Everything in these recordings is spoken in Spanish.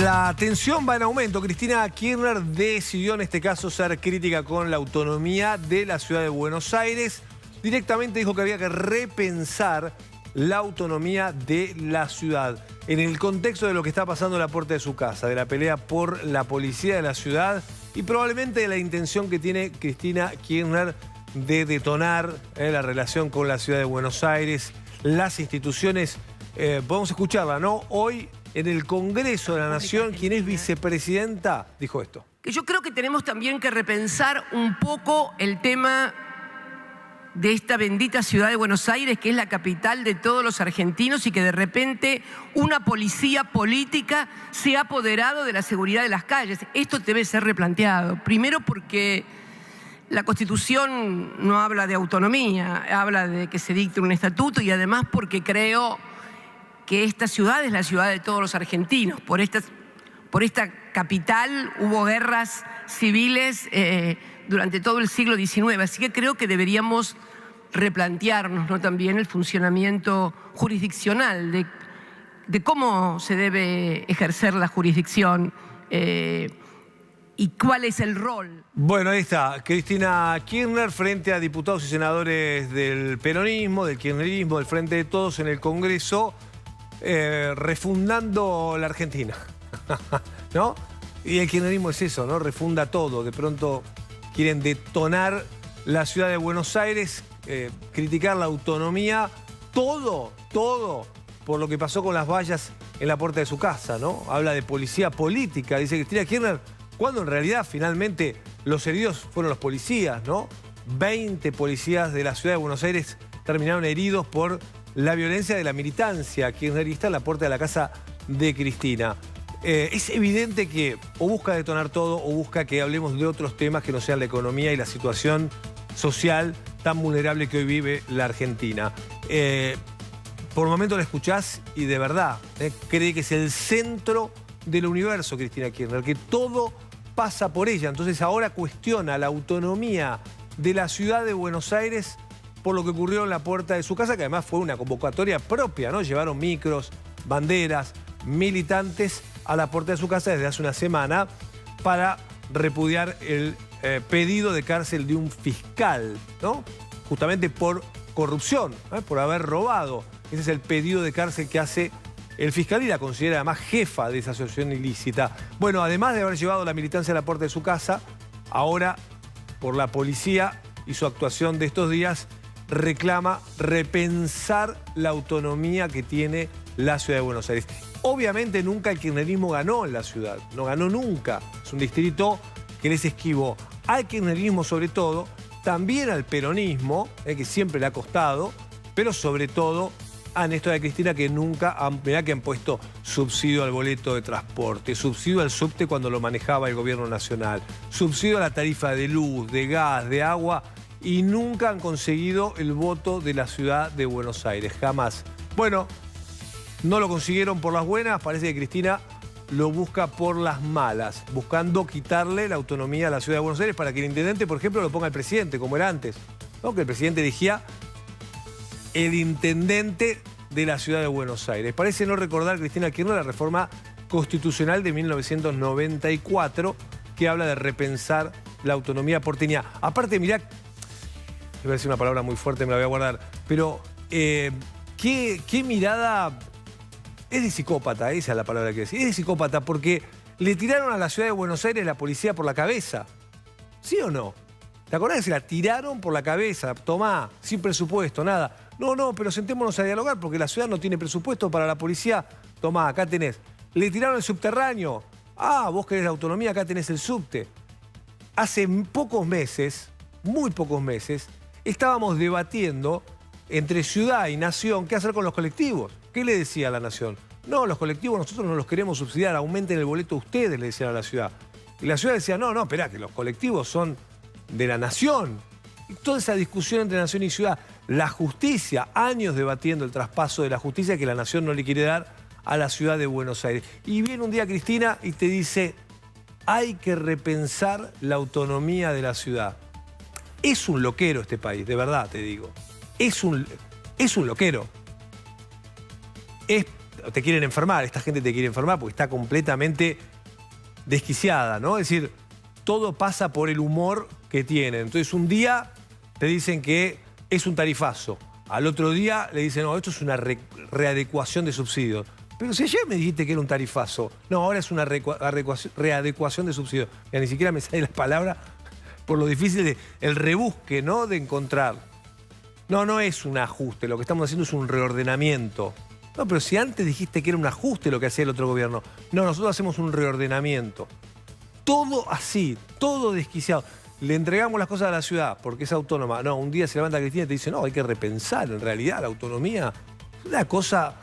La tensión va en aumento. Cristina Kirchner decidió en este caso ser crítica con la autonomía de la ciudad de Buenos Aires. Directamente dijo que había que repensar la autonomía de la ciudad. En el contexto de lo que está pasando en la puerta de su casa, de la pelea por la policía de la ciudad y probablemente de la intención que tiene Cristina Kirchner de detonar la relación con la ciudad de Buenos Aires, las instituciones. Podemos escucharla, ¿no? Hoy en el Congreso de la Nación, quien es vicepresidenta, dijo esto. Que yo creo que tenemos también que repensar un poco el tema de esta bendita ciudad de Buenos Aires, que es la capital de todos los argentinos y que de repente una policía política se ha apoderado de la seguridad de las calles. Esto debe ser replanteado. Primero porque la Constitución no habla de autonomía, habla de que se dicte un estatuto, y además porque creo que esta ciudad es la ciudad de todos los argentinos. Por esta capital hubo guerras civiles durante todo el siglo XIX, así que creo que deberíamos replantearnos, ¿no?, también el funcionamiento jurisdiccional, de cómo se debe ejercer la jurisdicción y cuál es el rol. Bueno, ahí está, Cristina Kirchner frente a diputados y senadores del peronismo, del kirchnerismo, del Frente de Todos en el Congreso, refundando la Argentina, ¿no? Y el kirchnerismo es eso, ¿no? Refunda todo. De pronto quieren detonar la ciudad de Buenos Aires, criticar la autonomía, todo por lo que pasó con las vallas en la puerta de su casa, ¿no? Habla de policía política, dice Cristina Kirchner, cuando en realidad finalmente los heridos fueron los policías, ¿no? 20 policías de la ciudad de Buenos Aires terminaron heridos por la violencia de la militancia kirchnerista en la puerta de la casa de Cristina. Es evidente que o busca detonar todo o busca que hablemos de otros temas que no sean la economía y la situación social tan vulnerable que hoy vive la Argentina. Por momentos la escuchás y de verdad cree que es el centro del universo Cristina Kirchner, que todo pasa por ella. Entonces ahora cuestiona la autonomía de la ciudad de Buenos Aires por lo que ocurrió en la puerta de su casa, que además fue una convocatoria propia, ¿no? Llevaron micros, banderas, militantes a la puerta de su casa desde hace una semana para repudiar el pedido de cárcel de un fiscal, ¿no? Justamente por corrupción, por haber robado. Ese es el pedido de cárcel que hace el fiscal y la considera además jefa de esa asociación ilícita. Bueno, además de haber llevado la militancia a la puerta de su casa, ahora por la policía y su actuación de estos días, reclama repensar la autonomía que tiene la ciudad de Buenos Aires. Obviamente nunca el kirchnerismo ganó en la ciudad, no ganó nunca. Es un distrito que les esquivó al kirchnerismo sobre todo, también al peronismo, que siempre le ha costado, pero sobre todo a Néstor y Cristina, que nunca mirá que han puesto subsidio al boleto de transporte, subsidio al subte cuando lo manejaba el gobierno nacional, subsidio a la tarifa de luz, de gas, de agua, y nunca han conseguido el voto de la ciudad de Buenos Aires, jamás. Bueno, no lo consiguieron por las buenas, parece que Cristina lo busca por las malas, buscando quitarle la autonomía a la ciudad de Buenos Aires para que el intendente, por ejemplo, lo ponga el presidente, como era antes, ¿no? Que el presidente elegía el intendente de la ciudad de Buenos Aires. Parece no recordar Cristina Kirchner la reforma constitucional de 1994, que habla de repensar la autonomía porteña. Aparte, mirá, iba a decir una palabra muy fuerte, me la voy a guardar, pero qué mirada, es de psicópata, esa es la palabra que decir, es de psicópata porque le tiraron a la ciudad de Buenos Aires la policía por la cabeza, ¿sí o no? ¿Te acordás que se la tiraron por la cabeza? Tomá, sin presupuesto, nada. No, pero sentémonos a dialogar porque la ciudad no tiene presupuesto para la policía. Tomá, acá tenés. Le tiraron el subterráneo. Ah, vos querés la autonomía, acá tenés el subte. Hace pocos meses, muy pocos meses, estábamos debatiendo entre ciudad y nación qué hacer con los colectivos. ¿Qué le decía a la nación? No, los colectivos nosotros no los queremos subsidiar, aumenten el boleto ustedes, le decían a la ciudad. Y la ciudad decía, no, esperá, que los colectivos son de la nación. Y toda esa discusión entre nación y ciudad, la justicia, años debatiendo el traspaso de la justicia que la nación no le quiere dar a la ciudad de Buenos Aires. Y viene un día Cristina y te dice, hay que repensar la autonomía de la ciudad. Es un loquero este país, de verdad te digo. Es un loquero. Es te quieren enfermar, esta gente te quiere enfermar porque está completamente desquiciada, ¿no? Es decir, todo pasa por el humor que tienen. Entonces un día te dicen que es un tarifazo, al otro día le dicen, no, esto es una readecuación de subsidios. Pero si ayer me dijiste que era un tarifazo, no, ahora es una readecuación de subsidios. Ya ni siquiera me sale la palabra por lo difícil el rebusque, ¿no? De encontrar. No, no es un ajuste, lo que estamos haciendo es un reordenamiento. No, pero si antes dijiste que era un ajuste lo que hacía el otro gobierno. No, nosotros hacemos un reordenamiento. Todo así, todo desquiciado. Le entregamos las cosas a la ciudad porque es autónoma. No, un día se levanta Cristina y te dice, no, hay que repensar en realidad la autonomía. Es una cosa...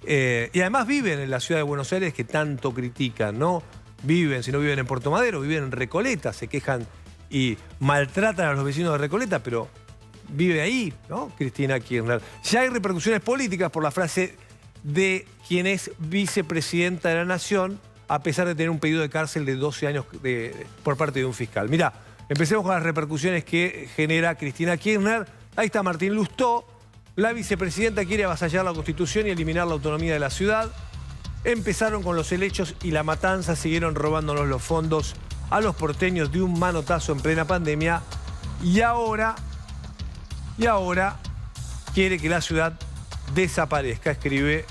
y además viven en la ciudad de Buenos Aires que tanto critican, ¿no? Viven, si no viven en Puerto Madero, viven en Recoleta, se quejan y maltratan a los vecinos de Recoleta, pero vive ahí, ¿no? Cristina Kirchner. Ya hay repercusiones políticas por la frase de quien es vicepresidenta de la Nación, a pesar de tener un pedido de cárcel de 12 años por parte de un fiscal. Mirá, empecemos con las repercusiones que genera Cristina Kirchner. Ahí está Martín Lustó. La vicepresidenta quiere avasallar la Constitución y eliminar la autonomía de la ciudad. Empezaron con los helechos y la matanza, siguieron robándonos los fondos a los porteños de un manotazo en plena pandemia. Y ahora quiere que la ciudad desaparezca, escribe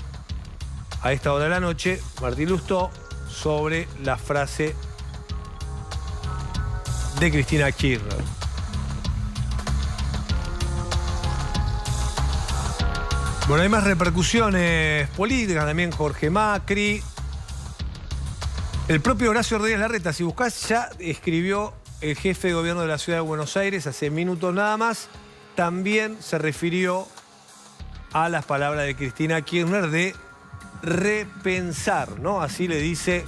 a esta hora de la noche Martín Lustó sobre la frase de Cristina Kirchner. Bueno, hay más repercusiones políticas, también Jorge Macri. El propio Horacio Rodríguez Larreta, si buscás, ya escribió el jefe de gobierno de la ciudad de Buenos Aires hace minutos nada más. También se refirió a las palabras de Cristina Kirchner de repensar, ¿no? Así le dice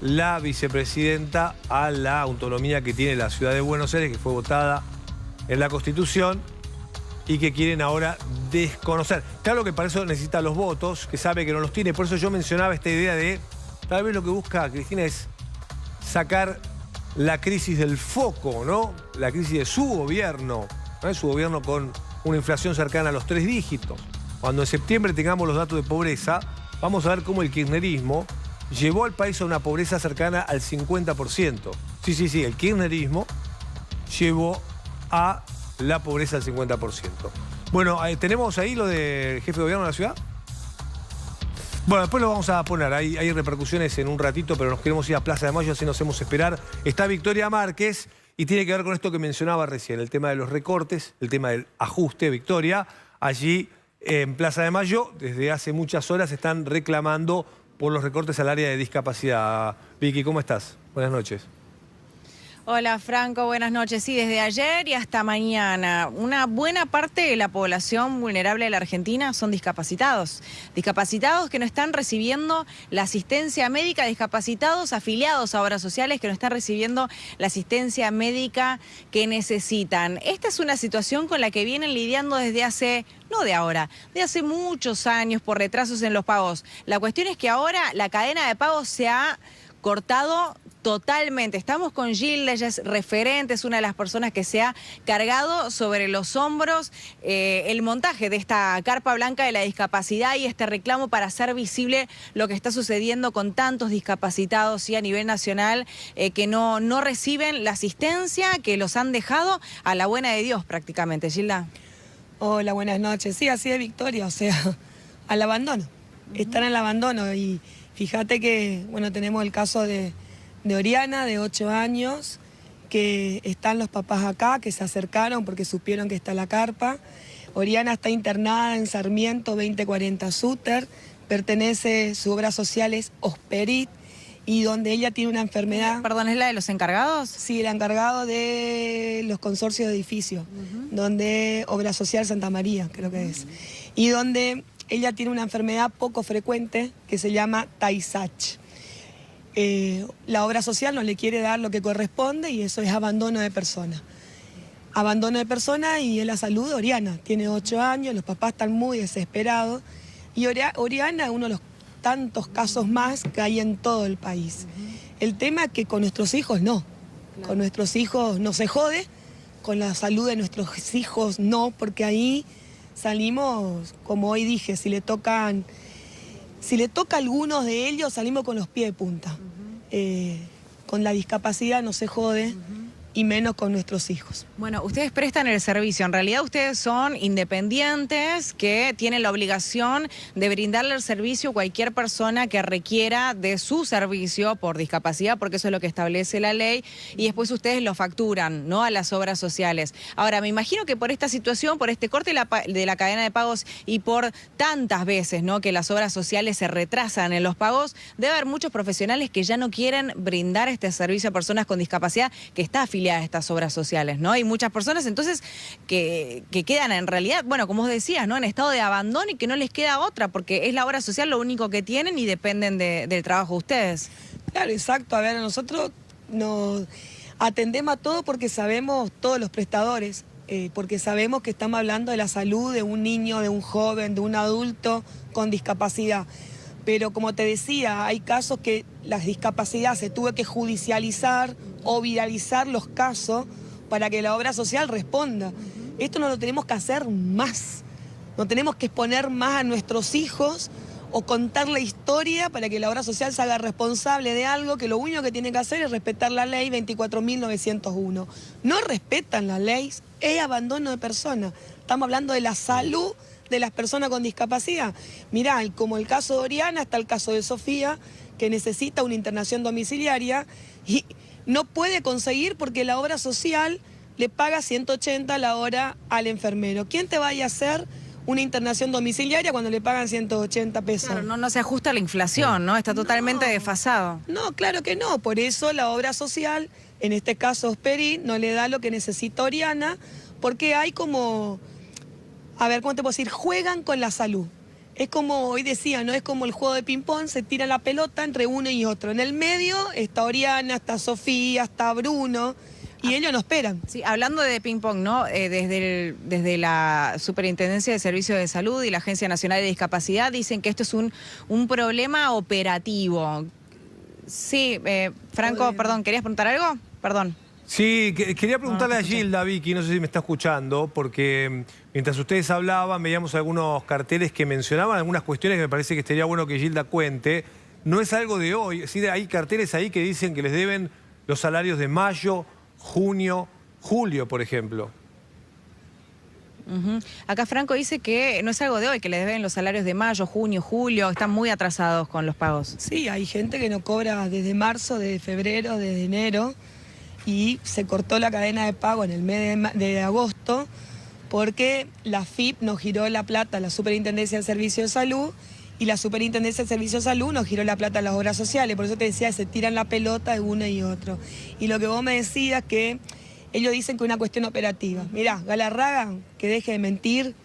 la vicepresidenta a la autonomía que tiene la ciudad de Buenos Aires, que fue votada en la Constitución y que quieren ahora desconocer. Claro que para eso necesita los votos, que sabe que no los tiene. Por eso yo mencionaba esta idea de, tal vez lo que busca Cristina es sacar la crisis del foco, ¿no? La crisis de su gobierno, ¿no? Su gobierno con una inflación cercana a los 3 dígitos. Cuando en septiembre tengamos los datos de pobreza, vamos a ver cómo el kirchnerismo llevó al país a una pobreza cercana al 50%. Sí, el kirchnerismo llevó a la pobreza al 50%. Bueno, ¿tenemos ahí lo del jefe de gobierno de la ciudad? Bueno, después lo vamos a poner. Hay repercusiones en un ratito, pero nos queremos ir a Plaza de Mayo, así nos hacemos esperar. Está Victoria Márquez y tiene que ver con esto que mencionaba recién, el tema de los recortes, el tema del ajuste. Victoria, allí en Plaza de Mayo, desde hace muchas horas están reclamando por los recortes al área de discapacidad. Vicky, ¿cómo estás? Buenas noches. Hola Franco, buenas noches. Sí, desde ayer y hasta mañana, una buena parte de la población vulnerable de la Argentina son discapacitados. Discapacitados que no están recibiendo la asistencia médica, discapacitados afiliados a obras sociales que no están recibiendo la asistencia médica que necesitan. Esta es una situación con la que vienen lidiando desde hace... no de ahora, de hace muchos años por retrasos en los pagos. La cuestión es que ahora la cadena de pagos se ha cortado totalmente. Estamos con Gilda, ella es referente, es una de las personas que se ha cargado sobre los hombros el montaje de esta carpa blanca de la discapacidad y este reclamo para hacer visible lo que está sucediendo con tantos discapacitados y a nivel nacional que no reciben la asistencia, que los han dejado a la buena de Dios prácticamente. Gilda. Hola, buenas noches. Sí, así de Victoria, o sea, al abandono. Están al abandono y fíjate que, bueno, tenemos el caso de Oriana, de 8 años, que están los papás acá, que se acercaron porque supieron que está la carpa. Oriana está internada en Sarmiento 2040 Suter, pertenece, su obra social es Osperit, y donde ella tiene una enfermedad... Perdón, ¿es la de los encargados? Sí, el encargado de los consorcios de edificios, donde Obra Social Santa María, creo que es, y donde ella tiene una enfermedad poco frecuente que se llama Tay-Sachs. La obra social no le quiere dar lo que corresponde y eso es abandono de persona. Abandono de persona y en la salud de Oriana. Tiene 8 años, los papás están muy desesperados y Oriana es uno de los tantos casos más que hay en todo el país. El tema es que con nuestros hijos no. Con nuestros hijos no se jode, con la salud de nuestros hijos no, porque ahí salimos, como hoy dije, si le tocan Si le toca a algunos de ellos, salimos con los pies de punta. Con la discapacidad no se jode, y menos con nuestros hijos. Bueno, ustedes prestan el servicio. En realidad ustedes son independientes que tienen la obligación de brindarle el servicio a cualquier persona que requiera de su servicio por discapacidad, porque eso es lo que establece la ley, y después ustedes lo facturan, ¿no?, a las obras sociales. Ahora, me imagino que por esta situación, por este corte de la cadena de pagos y por tantas veces, ¿no?, que las obras sociales se retrasan en los pagos, debe haber muchos profesionales que ya no quieren brindar este servicio a personas con discapacidad que está afiliada a estas obras sociales, ¿no? Hay muchas personas entonces que quedan en realidad, bueno, como vos decías, ¿no?, en estado de abandono y que no les queda otra, porque es la obra social lo único que tienen y dependen del trabajo de ustedes. Claro, exacto. A ver, nosotros nos atendemos a todo porque sabemos, todos los prestadores, porque sabemos que estamos hablando de la salud de un niño, de un joven, de un adulto con discapacidad. Pero como te decía, hay casos que la discapacidad se tuvo que judicializar o viralizar los casos para que la obra social responda. Esto no lo tenemos que hacer más. No tenemos que exponer más a nuestros hijos o contar la historia para que la obra social se haga responsable de algo que lo único que tiene que hacer es respetar la ley 24.901. No respetan la ley, es abandono de personas. Estamos hablando de la salud de las personas con discapacidad. Mirá, como el caso de Oriana, está el caso de Sofía, que necesita una internación domiciliaria y no puede conseguir porque la obra social le paga 180 la hora al enfermero. ¿Quién te vaya a hacer una internación domiciliaria cuando le pagan 180 pesos? Claro, no se ajusta a la inflación, ¿no? Está totalmente desfasado. No, claro que no. Por eso la obra social, en este caso Osperín, no le da lo que necesita Oriana, porque hay como... A ver, ¿cómo te puedo decir? Juegan con la salud. Es como, hoy decía, ¿no? Es como el juego de ping-pong, se tira la pelota entre uno y otro. En el medio está Oriana, está Sofía, está Bruno, y ellos no esperan. Sí, hablando de ping-pong, ¿no? Desde la Superintendencia de Servicios de Salud y la Agencia Nacional de Discapacidad dicen que esto es un problema operativo. Sí, Franco, perdón, ¿querías preguntar algo? Perdón. Sí, quería preguntarle a Gilda, Vicky, no sé si me está escuchando, porque mientras ustedes hablaban, veíamos algunos carteles que mencionaban algunas cuestiones que me parece que estaría bueno que Gilda cuente. No es algo de hoy, sí, hay carteles ahí que dicen que les deben los salarios de mayo, junio, julio, por ejemplo. Acá Franco dice que no es algo de hoy, que les deben los salarios de mayo, junio, julio, están muy atrasados con los pagos. Sí, hay gente que no cobra desde marzo, desde febrero, desde enero, y se cortó la cadena de pago en el mes de agosto porque la FIP nos giró la plata a la Superintendencia del Servicio de Salud y la Superintendencia del Servicio de Salud nos giró la plata a las obras sociales. Por eso te decía, se tiran la pelota de uno y otro. Y lo que vos me decías que ellos dicen que es una cuestión operativa. Mirá, Galarraga, que deje de mentir,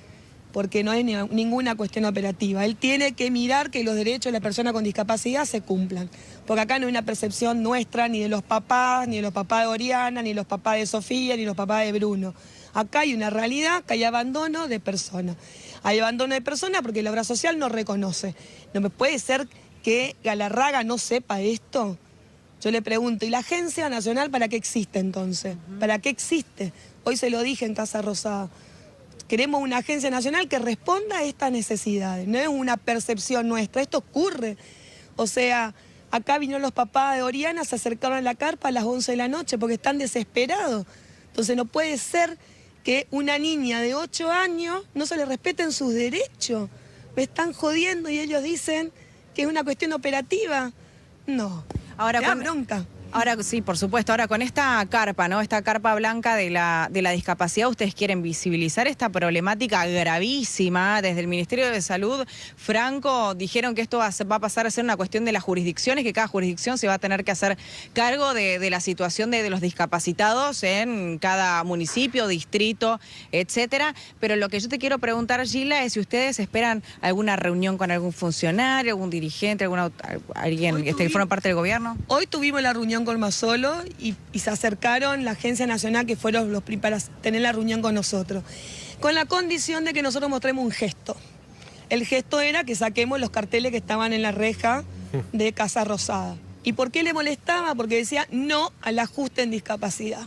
porque no es ninguna cuestión operativa. Él tiene que mirar que los derechos de la persona con discapacidad se cumplan. Porque acá no hay una percepción nuestra ni de los papás, ni de los papás de Oriana, ni de los papás de Sofía, ni de los papás de Bruno. Acá hay una realidad, que hay abandono de personas. Hay abandono de personas porque la obra social no reconoce. No me puede ser que Galarraga no sepa esto. Yo le pregunto, ¿y la Agencia Nacional para qué existe entonces? ¿Para qué existe? Hoy se lo dije en Casa Rosada. Queremos una agencia nacional que responda a estas necesidades, no es una percepción nuestra, esto ocurre. O sea, acá vinieron los papás de Oriana, se acercaron a la carpa a las 11 de la noche porque están desesperados. Entonces no puede ser que una niña de 8 años no se le respeten sus derechos. Me están jodiendo y ellos dicen que es una cuestión operativa. No, ahora da bronca. Ahora sí, por supuesto. Ahora con esta carpa, ¿no? Esta carpa blanca de la discapacidad, ustedes quieren visibilizar esta problemática gravísima. Desde el Ministerio de Salud, Franco, dijeron que esto va a pasar a ser una cuestión de las jurisdicciones, que cada jurisdicción se va a tener que hacer cargo de la situación de los discapacitados en cada municipio, distrito, etcétera. Pero lo que yo te quiero preguntar, Gila, es si ustedes esperan alguna reunión con algún funcionario, algún dirigente, alguien que forma parte del gobierno. Hoy tuvimos la reunión con Mazzolo y se acercaron la Agencia Nacional, que fueron los para tener la reunión con nosotros, con la condición de que nosotros mostremos un gesto. El gesto era que saquemos los carteles que estaban en la reja de Casa Rosada. ¿Y por qué le molestaba? Porque decía no al ajuste en discapacidad.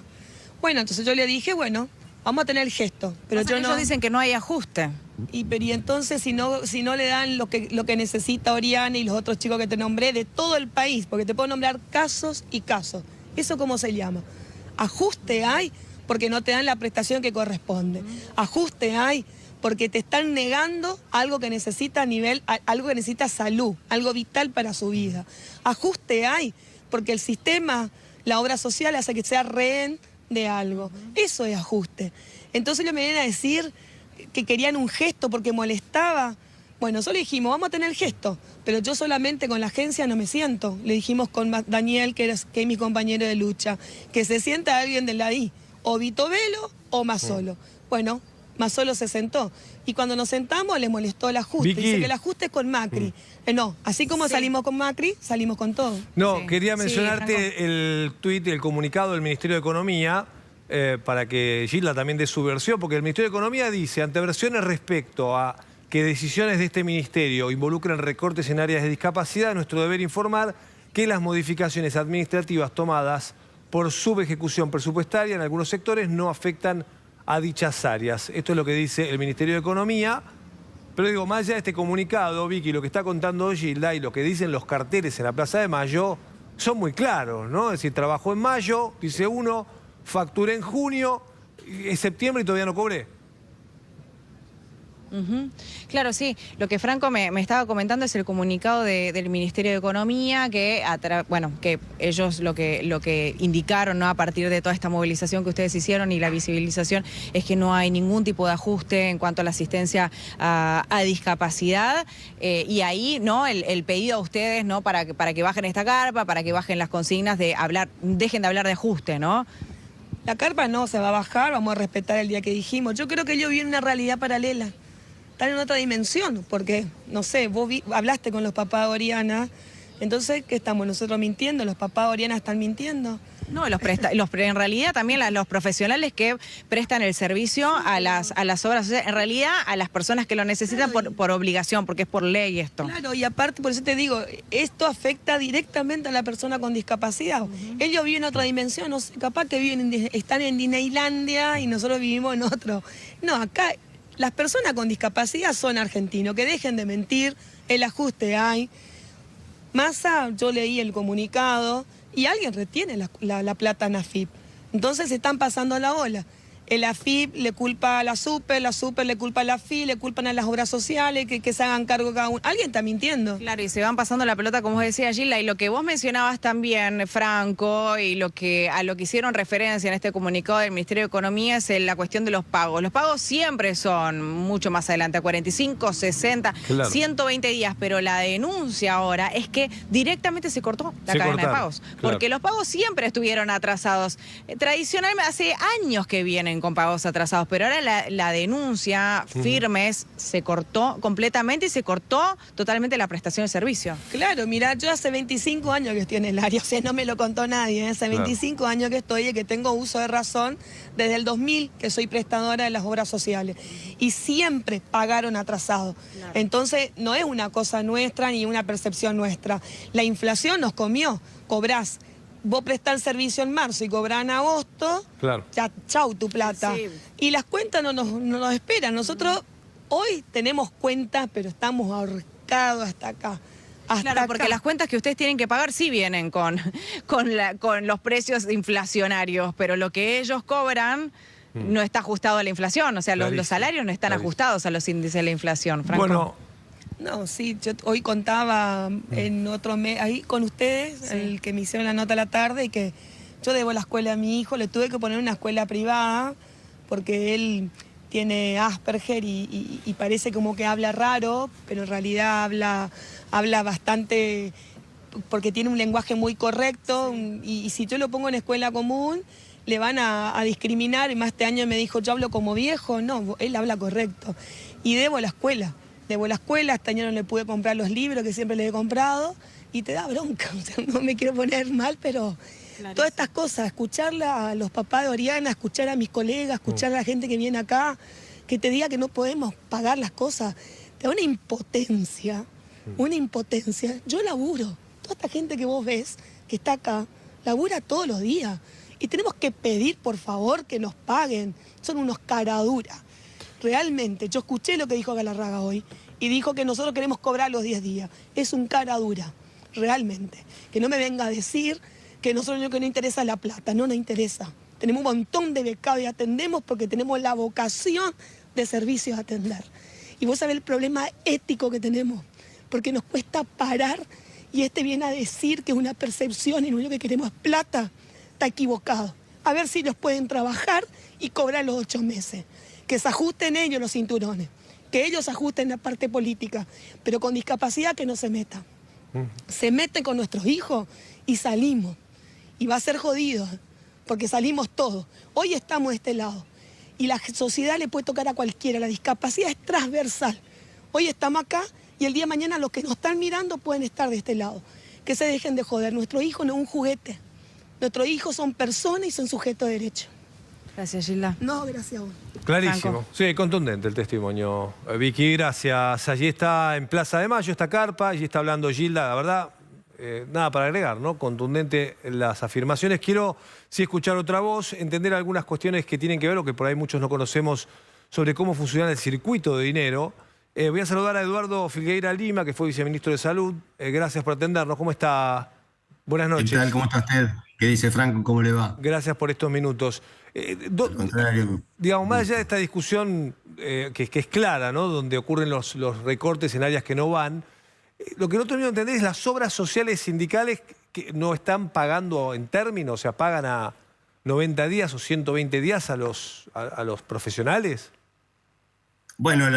Bueno, entonces yo le dije, bueno, vamos a tener el gesto. Pero ellos dicen que no hay ajuste. Y entonces si no le dan lo que necesita Oriana y los otros chicos que te nombré de todo el país, porque te puedo nombrar casos y casos. ¿Eso cómo se llama? Ajuste hay porque no te dan la prestación que corresponde. Ajuste hay porque te están negando algo que necesita algo que necesita salud, algo vital para su vida. Ajuste hay porque el sistema, la obra social hace que sea rehén de algo. Eso es ajuste. Entonces ellos me vienen a decir que querían un gesto porque molestaba. Bueno, nosotros le dijimos, vamos a tener el gesto, pero yo solamente con la agencia no me siento. Le dijimos con Daniel, que es mi compañero de lucha, que se sienta alguien de la I, o Vito Velo o Mazzolo. Bueno, Mazzolo se sentó. Y cuando nos sentamos le molestó el ajuste. Vicky. Dice que el ajuste es con Macri. No, así como salimos con Macri, salimos con todo. No, Sí. quería Sí, mencionarte el tuit y el comunicado del Ministerio de Economía para que Gilda también dé su versión, porque el Ministerio de Economía dice, ante versiones respecto a que decisiones de este ministerio involucran recortes en áreas de discapacidad, nuestro deber informar que las modificaciones administrativas tomadas por subejecución presupuestaria en algunos sectores no afectan a dichas áreas. Esto es lo que dice el Ministerio de Economía. Pero digo, más allá de este comunicado, Vicky, lo que está contando Gilda y lo que dicen los carteles en la Plaza de Mayo son muy claros, ¿no? Es decir, trabajó en mayo, dice uno, facturé en junio, es septiembre y todavía no cobré. Claro, sí. Lo que Franco me estaba comentando es el comunicado del Ministerio de Economía que ellos lo que indicaron, ¿no?, a partir de toda esta movilización que ustedes hicieron y la visibilización es que no hay ningún tipo de ajuste en cuanto a la asistencia a discapacidad y ahí, ¿no?, el pedido a ustedes, ¿no?, para que bajen esta carpa, para que bajen las consignas de dejen de hablar de ajuste, ¿no? La carpa no se va a bajar, vamos a respetar el día que dijimos. Yo creo que ellos viven una realidad paralela. Están en otra dimensión, porque, no sé, vos hablaste con los papás de Oriana, entonces, ¿qué estamos nosotros mintiendo? ¿Los papás de Oriana están mintiendo? No, en realidad también los profesionales que prestan el servicio a las obras sociales, en realidad a las personas que lo necesitan por obligación, porque es por ley esto. Claro, y aparte, por eso te digo, esto afecta directamente a la persona con discapacidad. Ellos viven en otra dimensión, no sé, capaz que están en Disneylandia y nosotros vivimos en otro. No, acá las personas con discapacidad son argentinos, que dejen de mentir, el ajuste hay. Massa, yo leí el comunicado y alguien retiene la plata en AFIP. Entonces se están pasando la ola. El AFIP le culpa a la super le culpa a la AFIP, le culpan a las obras sociales, que se hagan cargo cada uno. Alguien está mintiendo. Claro, y se van pasando la pelota, como decía Gilda, y lo que vos mencionabas también, Franco, y a lo que hicieron referencia en este comunicado del Ministerio de Economía es la cuestión de los pagos. Los pagos siempre son mucho más adelante, a 45, 60, Claro. 120 días, pero la denuncia ahora es que directamente se cortó la cadena de pagos. Claro. Porque los pagos siempre estuvieron atrasados. Tradicionalmente, hace años que vienen con pagos atrasados, pero ahora la denuncia firmes se cortó completamente y se cortó totalmente la prestación de servicio. Claro, mira, yo hace 25 años que estoy en el área, o sea, no me lo contó nadie, hace 25 años que estoy y que tengo uso de razón desde el 2000 que soy prestadora de las obras sociales y siempre pagaron atrasado. Claro. Entonces no es una cosa nuestra ni una percepción nuestra. La inflación nos comió, cobrás. Vos prestás servicio en marzo y cobrás en agosto, Claro. ya chau tu plata. Sí. Y las cuentas no nos esperan. Nosotros hoy tenemos cuentas, pero estamos ahorcados hasta acá. Claro, porque las cuentas que ustedes tienen que pagar sí vienen con los precios inflacionarios, pero lo que ellos cobran no está ajustado a la inflación, o sea, los salarios no están ajustados a los índices de la inflación, Franco. Bueno, no, sí, yo hoy contaba en otro mes, ahí con ustedes, el que me hicieron la nota a la tarde, y que yo debo la escuela a mi hijo, le tuve que poner una escuela privada, porque él tiene Asperger y parece como que habla raro, pero en realidad habla bastante, porque tiene un lenguaje muy correcto, y si yo lo pongo en escuela común, le van a discriminar, y más este año me dijo, yo hablo como viejo, no, él habla correcto, y debo la escuela, este año no le pude comprar los libros que siempre le he comprado, y te da bronca, o sea, no me quiero poner mal, pero clarísimo. Todas estas cosas, escucharla a los papás de Oriana, escuchar a mis colegas, escuchar a la gente que viene acá, que te diga que no podemos pagar las cosas, te da una impotencia, yo laburo, toda esta gente que vos ves, que está acá, labura todos los días, y tenemos que pedir, por favor, que nos paguen, son unos caraduras. realmente, yo escuché lo que dijo Galarraga hoy y dijo que nosotros queremos cobrar los 10 días. Es un cara dura, realmente. Que no me venga a decir que nosotros lo que nos interesa es la plata, no nos interesa. Tenemos un montón de becados y atendemos porque tenemos la vocación de servicios a atender. Y vos sabés el problema ético que tenemos, porque nos cuesta parar y viene a decir que es una percepción y lo único que queremos es plata, está equivocado. A ver si los pueden trabajar y cobrar los 8 meses. Que se ajusten ellos los cinturones, que ellos ajusten la parte política, pero con discapacidad que no se metan. Se meten con nuestros hijos y salimos. Y va a ser jodido, porque salimos todos. Hoy estamos de este lado. Y la sociedad le puede tocar a cualquiera, la discapacidad es transversal. Hoy estamos acá y el día de mañana los que nos están mirando pueden estar de este lado. Que se dejen de joder. Nuestro hijo no es un juguete. Nuestros hijos son personas y son sujetos de derecho. Gracias, Gilda. No, gracias a vos. Clarísimo. Franco. Sí, contundente el testimonio. Vicky, gracias. Allí está en Plaza de Mayo esta carpa, allí está hablando Gilda, la verdad, nada para agregar, ¿no? Contundente las afirmaciones. Quiero sí escuchar otra voz, entender algunas cuestiones que tienen que ver, o que por ahí muchos no conocemos, sobre cómo funciona el circuito de dinero. Voy a saludar a Eduardo Filgueira Lima, que fue viceministro de Salud. Gracias por atendernos. ¿Cómo está? Buenas noches. ¿Qué tal? ¿Cómo está usted? ¿Qué dice Franco? ¿Cómo le va? Gracias por estos minutos. Al contrario. Digamos, más allá de esta discusión que es clara, ¿no? Donde ocurren los recortes en áreas que no van, lo que no termino de entender es las obras sociales sindicales que no están pagando en términos, o sea, pagan a 90 días o 120 días a los profesionales. Bueno,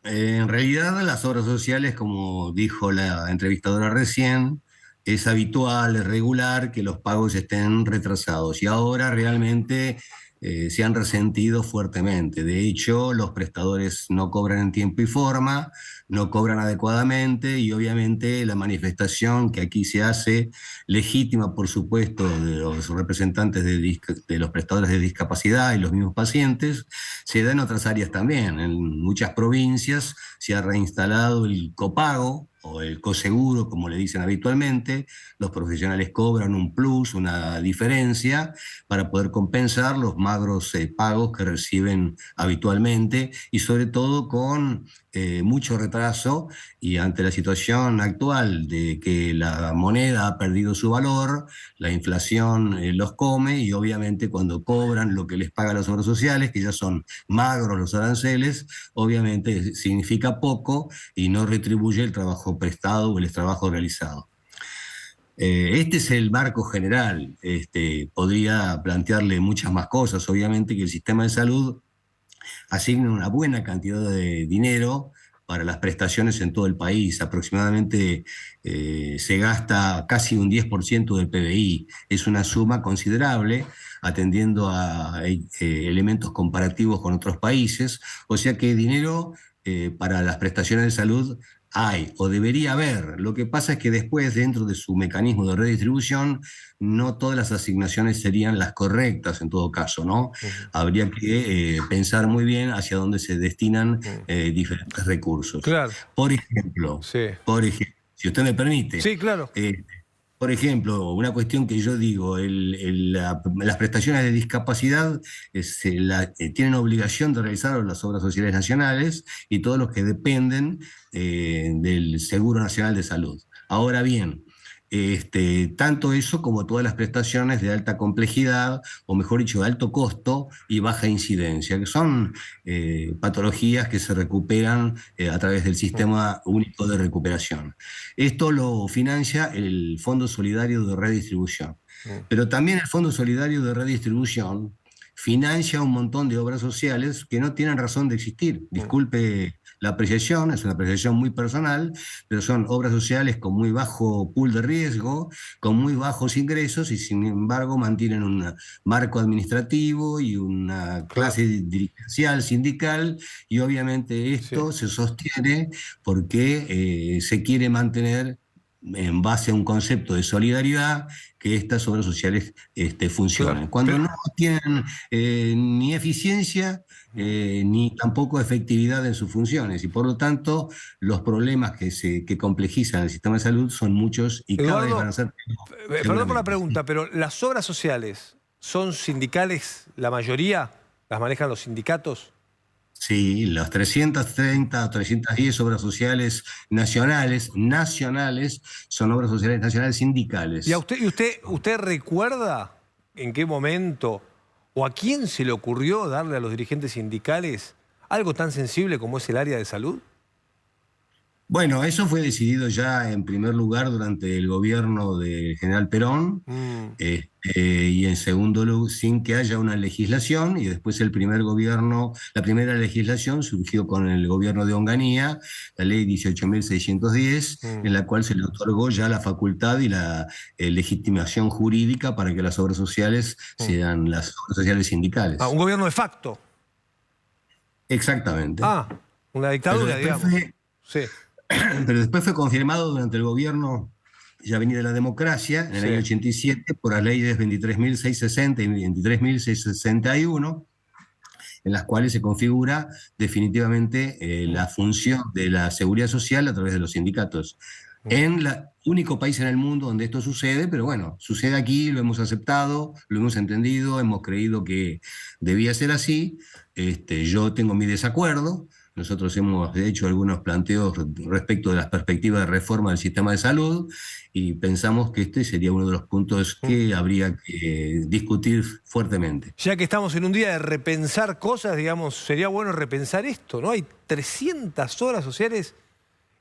en realidad las obras sociales, como dijo la entrevistadora recién, es habitual, es regular que los pagos estén retrasados y ahora realmente se han resentido fuertemente. De hecho, los prestadores no cobran en tiempo y forma, no cobran adecuadamente y obviamente la manifestación que aquí se hace, legítima por supuesto de los representantes de los prestadores de discapacidad y los mismos pacientes, se da en otras áreas también. En muchas provincias se ha reinstalado el copago, o el coseguro, como le dicen habitualmente. Los profesionales cobran un plus, una diferencia, para poder compensar los magros pagos que reciben habitualmente, y sobre todo con mucho retraso, y ante la situación actual de que la moneda ha perdido su valor, la inflación los come, y obviamente cuando cobran lo que les pagan las obras sociales, que ya son magros los aranceles, obviamente significa poco y no retribuye el trabajo prestado o el trabajo realizado. Este es el marco general. Podría plantearle muchas más cosas. Obviamente que el sistema de salud asigna una buena cantidad de dinero para las prestaciones en todo el país. Aproximadamente se gasta casi un 10% del PBI. Es una suma considerable, atendiendo a elementos comparativos con otros países. O sea que dinero para las prestaciones de salud hay o debería haber. Lo que pasa es que después, dentro de su mecanismo de redistribución, no todas las asignaciones serían las correctas en todo caso, ¿no? Habría que pensar muy bien hacia dónde se destinan diferentes recursos. Claro. Por ejemplo, Sí. Si usted me permite. Sí, claro. Por ejemplo, una cuestión que yo digo, las prestaciones de discapacidad tienen obligación de realizar las obras sociales nacionales y todos los que dependen del Seguro Nacional de Salud. Ahora bien, tanto eso como todas las prestaciones de alta complejidad, o mejor dicho, de alto costo y baja incidencia, que son patologías que se recuperan a través del Sistema Único de Recuperación. Esto lo financia el Fondo Solidario de Redistribución. Pero también el Fondo Solidario de Redistribución financia un montón de obras sociales que no tienen razón de existir. Disculpe la apreciación, es una apreciación muy personal, pero son obras sociales con muy bajo pool de riesgo, con muy bajos ingresos, y sin embargo mantienen un marco administrativo y una clase dirigencial, sindical, y obviamente esto se sostiene porque se quiere mantener, en base a un concepto de solidaridad, que estas obras sociales funcionen. Claro. Cuando no tienen ni eficiencia ni tampoco efectividad en sus funciones, y por lo tanto los problemas que complejizan el sistema de salud son muchos y cada vez van a ser. Perdón por la pregunta, pero ¿las obras sociales son sindicales la mayoría? ¿Las manejan los sindicatos? Sí, las 330 o 310 obras sociales nacionales son obras sociales nacionales ¿Y a sindicales. usted recuerda en qué momento o a quién se le ocurrió darle a los dirigentes sindicales algo tan sensible como es el área de salud? Bueno, eso fue decidido ya en primer lugar durante el gobierno del general Perón, Mm. y en segundo lugar sin que haya una legislación, y después la primera legislación surgió con el gobierno de Onganía, la ley 18.610, Mm. en la cual se le otorgó ya la facultad y la legitimación jurídica para que las obras sociales Mm. sean las obras sociales Ah, sindicales. un gobierno de facto. Exactamente. Ah, una Pero dictadura, después digamos. fue Sí, Pero después fue confirmado durante el gobierno ya venía de la democracia, en el año sí. 87, por las leyes 23.660 y 23.661, en las cuales se configura definitivamente Mm. la función de la seguridad social a través de los sindicatos. Mm. En el único país en el mundo donde esto sucede, pero bueno, sucede aquí, lo hemos aceptado, lo hemos entendido, hemos creído que debía ser así. Yo tengo mi desacuerdo. Nosotros hemos hecho algunos planteos respecto de las perspectivas de reforma del sistema de salud y pensamos que este sería uno de los puntos Mm. que habría que discutir fuertemente. Ya que estamos en un día de repensar cosas, digamos, sería bueno repensar esto, ¿no? Hay 300 horas sociales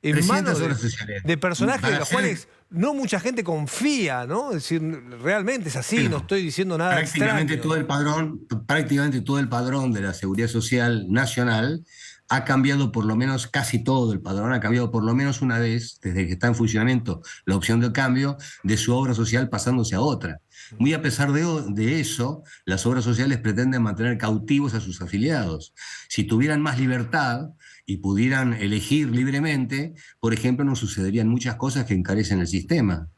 en manos 300 horas sociales. de personajes de Para los ser cuales no mucha gente confía, ¿no? Es decir, realmente es así, no Bueno, estoy diciendo nada prácticamente extraño. prácticamente todo el padrón de la Seguridad Social Nacional ha cambiado por lo menos, casi todo el padrón ha cambiado por lo menos una vez, desde que está en funcionamiento la opción de cambio, de su obra social pasándose a otra. Muy a pesar de eso, las obras sociales pretenden mantener cautivos a sus afiliados. Si tuvieran más libertad y pudieran elegir libremente, por ejemplo, no sucederían muchas cosas que encarecen el sistema.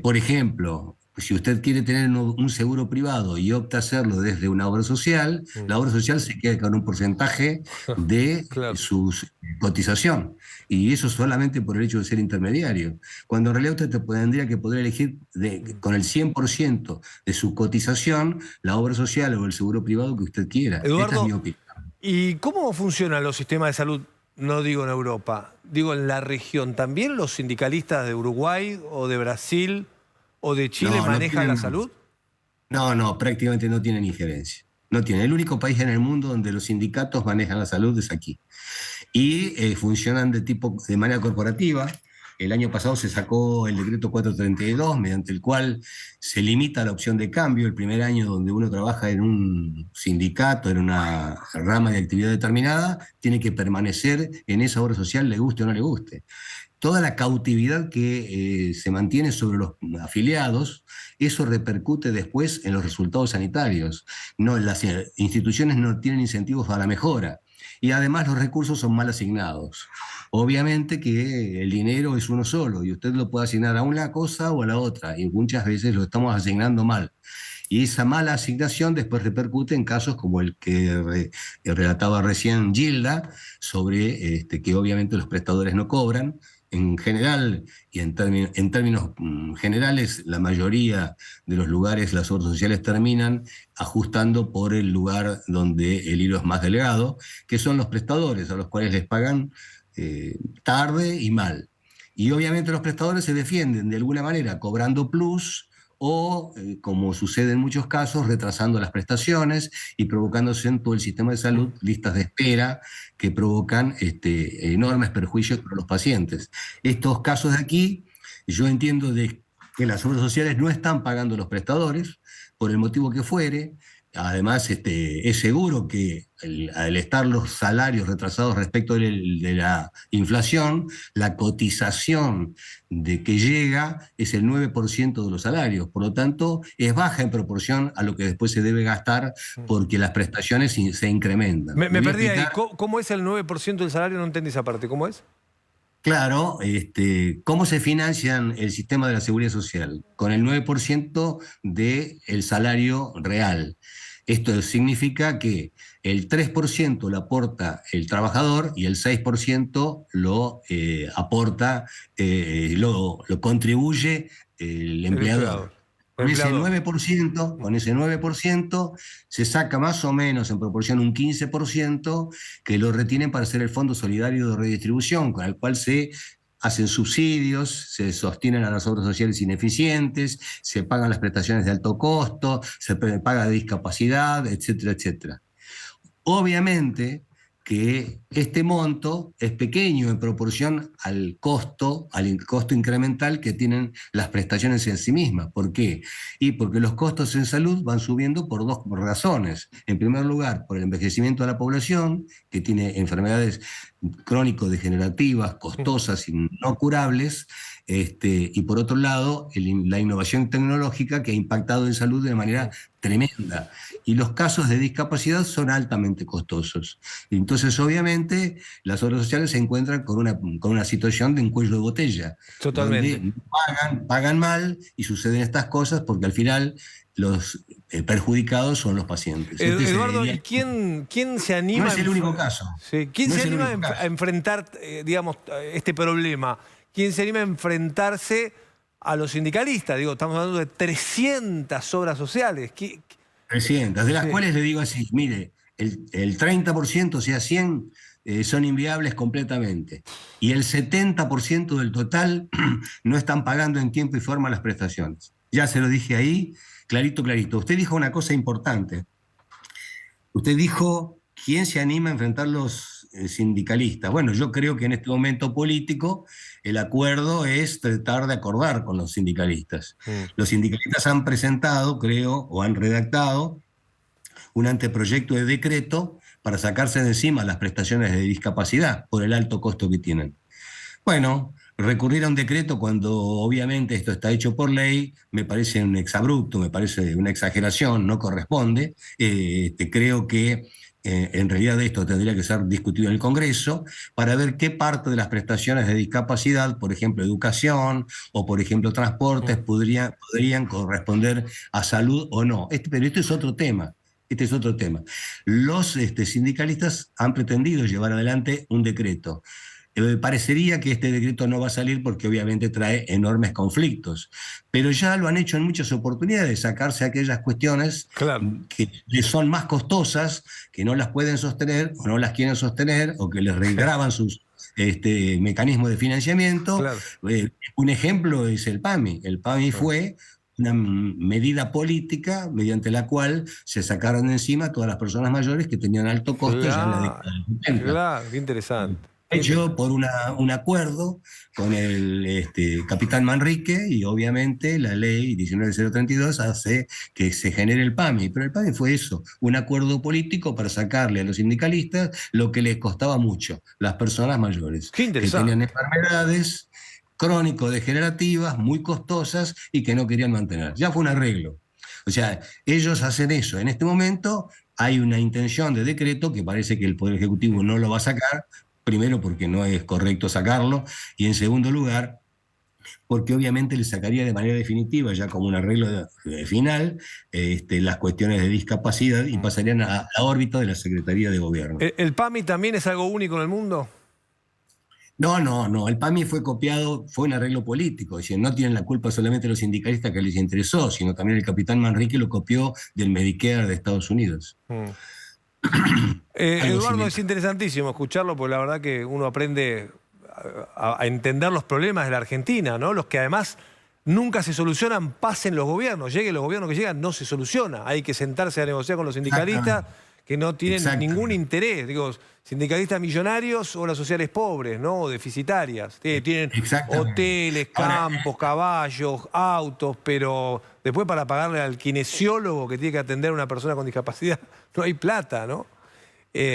Por ejemplo, si usted quiere tener un seguro privado y opta a hacerlo desde una obra social, Mm. la obra social se queda con un porcentaje de Claro. su cotización. Y eso solamente por el hecho de ser intermediario. Cuando en realidad usted tendría que poder elegir con el 100% de su cotización la obra social o el seguro privado que usted quiera. Esta es mi Eduardo, opinión. ¿y cómo funcionan los sistemas de salud? No digo en Europa, digo en la región. ¿También los sindicalistas de Uruguay o de Brasil o de Chile No, no manejan la tienen. salud? No, prácticamente no tienen injerencia. No tienen. El único país en el mundo donde los sindicatos manejan la salud es aquí. Y funcionan de manera corporativa. El año pasado se sacó el decreto 432, mediante el cual se limita la opción de cambio. El primer año donde uno trabaja en un sindicato, en una rama de actividad determinada, tiene que permanecer en esa obra social, le guste o no le guste. Toda la cautividad que se mantiene sobre los afiliados, eso repercute después en los resultados sanitarios. No, las instituciones no tienen incentivos a la mejora y además los recursos son mal asignados. Obviamente que el dinero es uno solo y usted lo puede asignar a una cosa o a la otra y muchas veces lo estamos asignando mal. Y esa mala asignación después repercute en casos como el que relataba recién Gilda, sobre que obviamente los prestadores no cobran. En general, y en términos generales, la mayoría de los lugares, las obras sociales terminan ajustando por el lugar donde el hilo es más delgado, que son los prestadores, a los cuales les pagan tarde y mal. Y obviamente los prestadores se defienden de alguna manera cobrando plus o, como sucede en muchos casos, retrasando las prestaciones y provocándose en todo el sistema de salud listas de espera que provocan enormes perjuicios para los pacientes. Estos casos de aquí, yo entiendo que las obras sociales no están pagando los prestadores, por el motivo que fuere. Además, es seguro que al estar los salarios retrasados respecto de la inflación, la cotización de que llega es el 9% de los salarios. Por lo tanto, es baja en proporción a lo que después se debe gastar porque las prestaciones se incrementan. Me Voy a perdí ahí. explicar. ¿Cómo es el 9% del salario? No entendí esa parte. ¿Cómo es? Claro, ¿cómo se financian el sistema de la seguridad social? Con el 9% del salario real. Esto significa que el 3% lo aporta el trabajador y el 6% lo aporta, lo contribuye el empleador. Con ese Empleador. 9%, con ese 9% se saca más o menos en proporción un 15% que lo retienen para hacer el Fondo Solidario de Redistribución, con el cual se hacen subsidios, se sostienen a las obras sociales ineficientes, se pagan las prestaciones de alto costo, se paga de discapacidad, etcétera, etcétera. Obviamente que este monto es pequeño en proporción al costo incremental que tienen las prestaciones en sí mismas. ¿Por qué? Y porque los costos en salud van subiendo por dos razones. En primer lugar, por el envejecimiento de la población, que tiene enfermedades crónico-degenerativas, costosas y no curables, y por otro lado, la innovación tecnológica que ha impactado en salud de manera tremenda. Y los casos de discapacidad son altamente costosos. Entonces, obviamente, las obras sociales se encuentran con una situación de un cuello de botella. Totalmente. Donde pagan mal y suceden estas cosas porque al final los perjudicados son los pacientes. Eduardo, ¿y quién se anima? No es el único caso. Sí, ¿quién No se es el anima único caso. a enfrentar, digamos, este problema? ¿Quién se anima a enfrentarse a los sindicalistas? Digo, estamos hablando de 300 obras sociales. 300, de las Sí. cuales le digo así, mire, el 30%, o sea, 100, son inviables completamente. Y el 70% del total no están pagando en tiempo y forma las prestaciones. Ya se lo dije ahí, clarito, clarito. Usted dijo una cosa importante. Usted dijo, ¿quién se anima a enfrentar los sindicalistas? Bueno, yo creo que en este momento político el acuerdo es tratar de acordar con los sindicalistas. Los sindicalistas han presentado, creo, o han redactado un anteproyecto de decreto para sacarse de encima las prestaciones de discapacidad por el alto costo que tienen. Bueno, recurrir a un decreto cuando obviamente esto está hecho por ley me parece un exabrupto, me parece una exageración, no corresponde. Creo que en realidad esto tendría que ser discutido en el Congreso para ver qué parte de las prestaciones de discapacidad, por ejemplo educación o por ejemplo transportes, podrían corresponder a salud o no. Pero esto es otro tema. Este es otro tema. Los sindicalistas han pretendido llevar adelante un decreto. Parecería que este decreto no va a salir porque obviamente trae enormes conflictos, pero ya lo han hecho en muchas oportunidades, sacarse aquellas cuestiones que les son más costosas, que no las pueden sostener o no las quieren sostener o que les regraban sus mecanismos de financiamiento. Un ejemplo es el PAMI. El PAMI fue una medida política mediante la cual se sacaron de encima a todas las personas mayores que tenían alto costo ya en la década del 70. Claro, qué interesante. Hecho por un acuerdo con el capitán Manrique y obviamente la ley 19032 hace que se genere el PAMI. Pero el PAMI fue eso, un acuerdo político para sacarle a los sindicalistas lo que les costaba mucho, las personas mayores, que tenían enfermedades crónico-degenerativas, muy costosas y que no querían mantener. Ya fue un arreglo. O sea, ellos hacen eso. En este momento hay una intención de decreto que parece que el Poder Ejecutivo no lo va a sacar, primero porque no es correcto sacarlo, y en segundo lugar porque obviamente le sacaría de manera definitiva, ya como un arreglo final, las cuestiones de discapacidad y pasarían a la órbita de la Secretaría de Gobierno. ¿El PAMI también es algo único en el mundo? No, el PAMI fue copiado, fue un arreglo político, es decir, no tienen la culpa solamente los sindicalistas que les interesó, sino también el capitán Manrique lo copió del Medicare de Estados Unidos. Eduardo, es interesantísimo escucharlo, porque la verdad que uno aprende a entender los problemas de la Argentina, ¿no? Los que además nunca se solucionan, pasen los gobiernos, lleguen los gobiernos que llegan, no se soluciona. Hay que sentarse a negociar con los sindicalistas que no tienen ningún interés. Digo, sindicalistas millonarios, obras sociales pobres, ¿no? O deficitarias. Tienen hoteles, campos, caballos, autos, pero después para pagarle al kinesiólogo que tiene que atender a una persona con discapacidad, no hay plata, ¿no?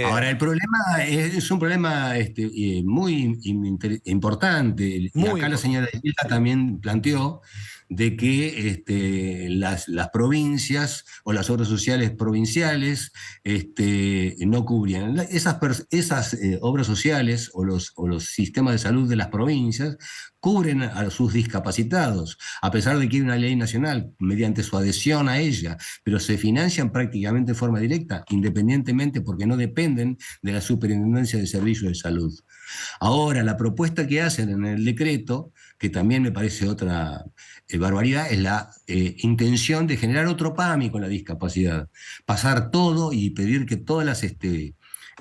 Ahora, el problema es un problema muy importante. Y acá la señora Hilda también planteó de que las provincias o las obras sociales provinciales no cubrían. Esas obras sociales o los sistemas de salud de las provincias cubren a sus discapacitados, a pesar de que hay una ley nacional mediante su adhesión a ella, pero se financian prácticamente de forma directa, independientemente porque no dependen de la Superintendencia de Servicios de Salud. Ahora, la propuesta que hacen en el decreto que también me parece otra barbaridad, es la intención de generar otro PAMI con la discapacidad. Pasar todo y pedir que todas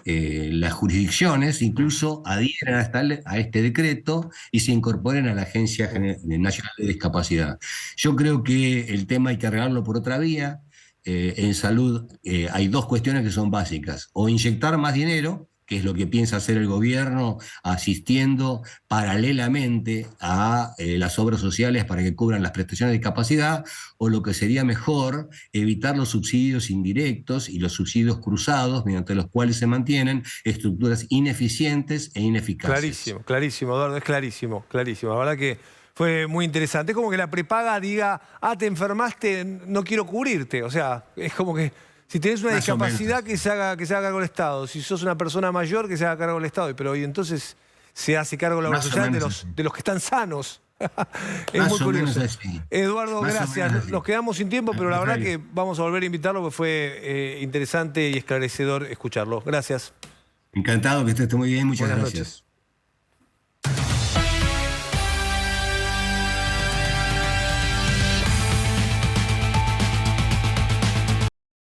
las jurisdicciones incluso adhieran a este decreto y se incorporen a la Agencia Nacional de Discapacidad. Yo creo que el tema hay que arreglarlo por otra vía. En salud hay dos cuestiones que son básicas: o inyectar más dinero, que es lo que piensa hacer el gobierno, asistiendo paralelamente a las obras sociales para que cubran las prestaciones de discapacidad, o lo que sería mejor, evitar los subsidios indirectos y los subsidios cruzados, mediante los cuales se mantienen estructuras ineficientes e ineficaces. Clarísimo, clarísimo, Eduardo, es clarísimo, clarísimo. La verdad que fue muy interesante. Es como que la prepaga diga, te enfermaste, no quiero cubrirte. O sea, es como que si tenés una discapacidad que se haga cargo del Estado. Si sos una persona mayor, que se haga cargo del Estado. Pero hoy entonces se hace cargo la obra social de los que están sanos. Es muy curioso. Eduardo, gracias. Nos quedamos sin tiempo, pero la verdad que vamos a volver a invitarlo porque fue interesante y esclarecedor escucharlo. Gracias. Encantado, que estés muy bien. Muchas gracias. Buenas noches.